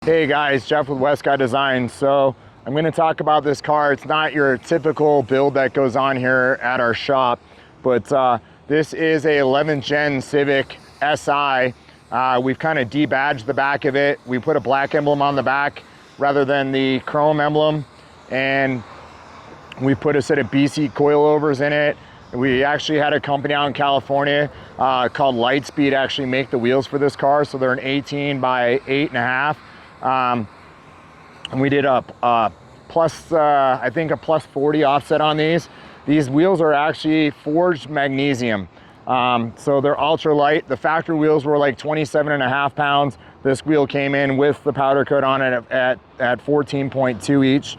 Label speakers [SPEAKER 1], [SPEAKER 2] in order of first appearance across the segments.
[SPEAKER 1] Hey guys, Jeff with West Guy Design. So I'm going to talk about this car. It's not your typical build that goes on here at our shop, but this is a 11th Gen Civic SI. We've kind of debadged the back of it. We put a black emblem on the back rather than the chrome emblem, and we put a set of BC coilovers in it. We actually had a company out in California called Litespeed actually make the wheels for this car. So they're an 18 by 8.5. And we did a plus, I think a plus 40 offset on these. These wheels are actually forged magnesium. So they're ultra light. The factory wheels were like 27.5 pounds. This wheel came in with the powder coat on it at 14.2 each.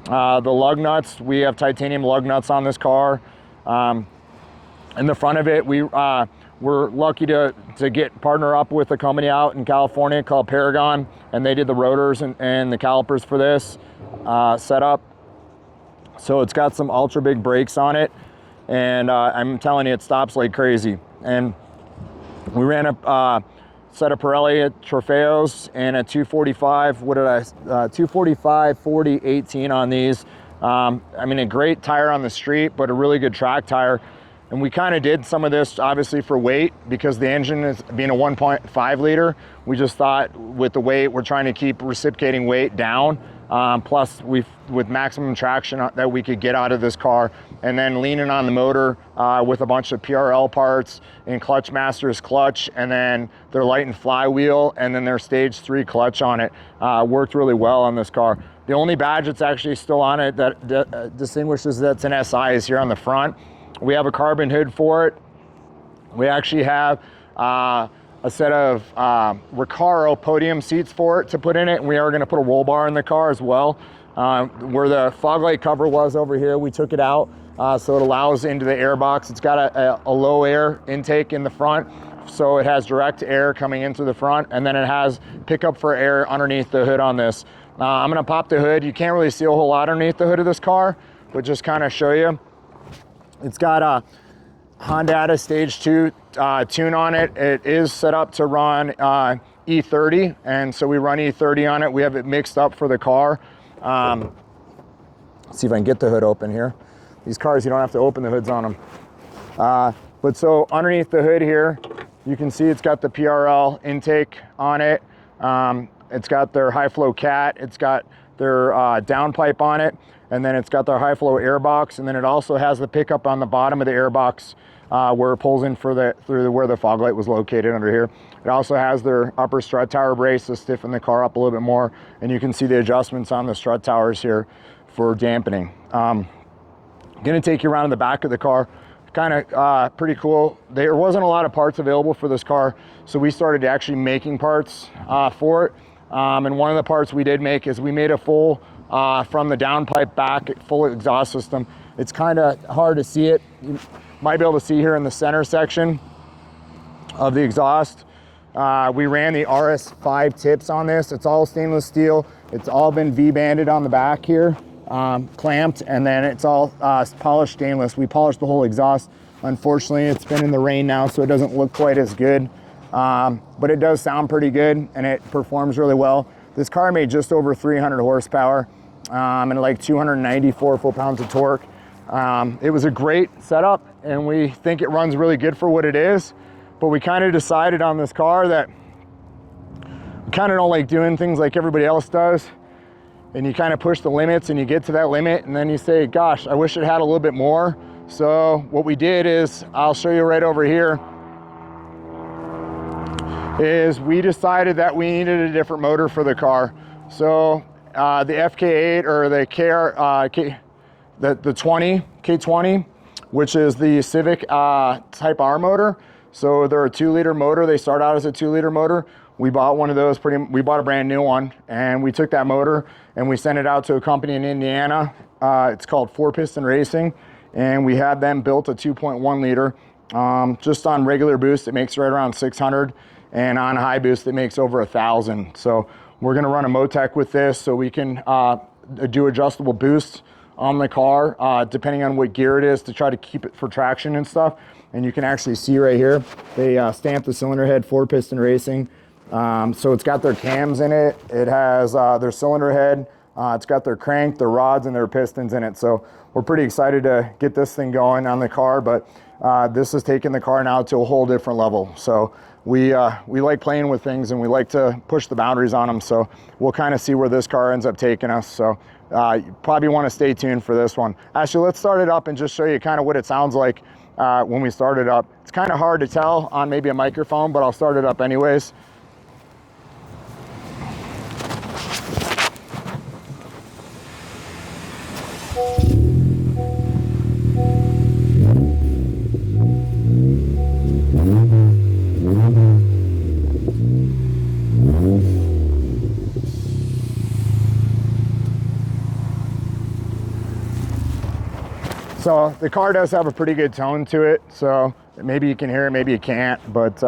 [SPEAKER 1] The lug nuts, we have titanium lug nuts on this car. In the front of it, we're lucky to partner up with a company out in California called Paragon, and they did the rotors and the calipers for this setup. So it's got some ultra big brakes on it, and I'm telling you, it stops like crazy. And we ran a set of Pirelli Trofeos and a 245, 245 40 18 on these. I mean, a great tire on the street, but a really good track tire. And we kind of did some of this obviously for weight, because the engine is being a 1.5 liter. We just thought with the weight, we're trying to keep reciprocating weight down. Plus with maximum traction that we could get out of this car, and then leaning on the motor with a bunch of PRL parts and Clutch Masters clutch, and then their light and flywheel, and then their stage 3 clutch on it. Worked really well on this car. The only badge that's actually still on it that distinguishes that's an SI is here on the front. We have a carbon hood for it. We actually have a set of Recaro podium seats for it to put in it. And we are going to put a roll bar in the car as well. Where the fog light cover was over here, we took it out so it allows into the air box. It's got a low air intake in the front, so it has direct air coming into the front, and then it has pickup for air underneath the hood on this. I'm going to pop the hood. You can't really see a whole lot underneath the hood of this car, but just kind of show you. It's got a Honda Stage 2 tune on it. It is set up to run E30, and so we run E30 on it. We have it mixed up for the car. Let's see if I can get the hood open here. These cars, you don't have to open the hoods on them. But so underneath the hood here, you can see it's got the PRL intake on it. It's got their high flow cat. It's got their downpipe on it. And then it's got their high flow air box, and then it also has the pickup on the bottom of the air box where it pulls in through where the fog light was located under here. It also has their upper strut tower brace to stiffen the car up a little bit more, and you can see the adjustments on the strut towers here for dampening. Gonna take you around in the back of the car. Kind of pretty cool. There wasn't a lot of parts available for this car, so we started actually making parts for it. And one of the parts we did make is we made a full from the downpipe back, full exhaust system. It's kind of hard to see it. You might be able to see here in the center section of the exhaust. We ran the RS5 tips on this. It's all stainless steel. It's all been V-banded on the back here, clamped, and then it's all polished stainless. We polished the whole exhaust. Unfortunately, it's been in the rain now, so it doesn't look quite as good. But it does sound pretty good, and it performs really well. This car made just over 300 horsepower and like 294 foot-pounds of torque. It was a great setup, and we think it runs really good for what it is. But we kind of decided on this car that we kind of don't like doing things like everybody else does. And you kind of push the limits, and you get to that limit, and then you say, gosh, I wish it had a little bit more. So what we did is, I'll show you right over here, is we decided that we needed a different motor for the car. So the FK8 or the K20, which is the Civic Type R motor. So they're a 2-liter motor. They start out as a 2-liter motor. We bought one of those, we bought a brand new one, and we took that motor and we sent it out to a company in Indiana. It's called 4-Piston Racing, and we had them built a 2.1 liter. Just on regular boost, it makes right around 600. And on high boost, it makes over 1,000. So we're gonna run a Motec with this, so we can do adjustable boosts on the car, depending on what gear it is, to try to keep it for traction and stuff. And you can actually see right here, they stamped the cylinder head 4-Piston Racing. So it's got their cams in it. It has their cylinder head. It's got their crank, their rods, and their pistons in it. So we're pretty excited to get this thing going on the car, but this is taking the car now to a whole different level. So we like playing with things, and we like to push the boundaries on them. So we'll kind of see where this car ends up taking us. So you probably want to stay tuned for this one. Actually, let's start it up and just show you kind of what it sounds like when we start it up. It's kind of hard to tell on maybe a microphone, but I'll start it up anyways. So the car does have a pretty good tone to it, so maybe you can hear it, maybe you can't, but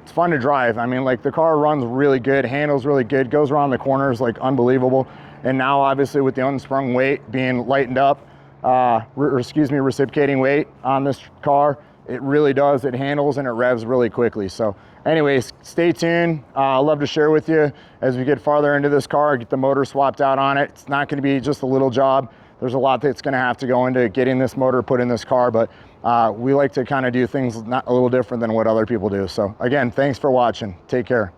[SPEAKER 1] it's fun to drive. I mean, like, the car runs really good, handles really good, goes around the corners like unbelievable. And now obviously with the unsprung weight being lightened up, reciprocating weight on this car, it really does, it handles and it revs really quickly. So anyways, stay tuned. I'd love to share with you as we get farther into this car, get the motor swapped out on it. It's not gonna be just a little job. There's a lot that's gonna have to go into getting this motor put in this car, but we like to kind of do things not a little different than what other people do. So again, thanks for watching. Take care.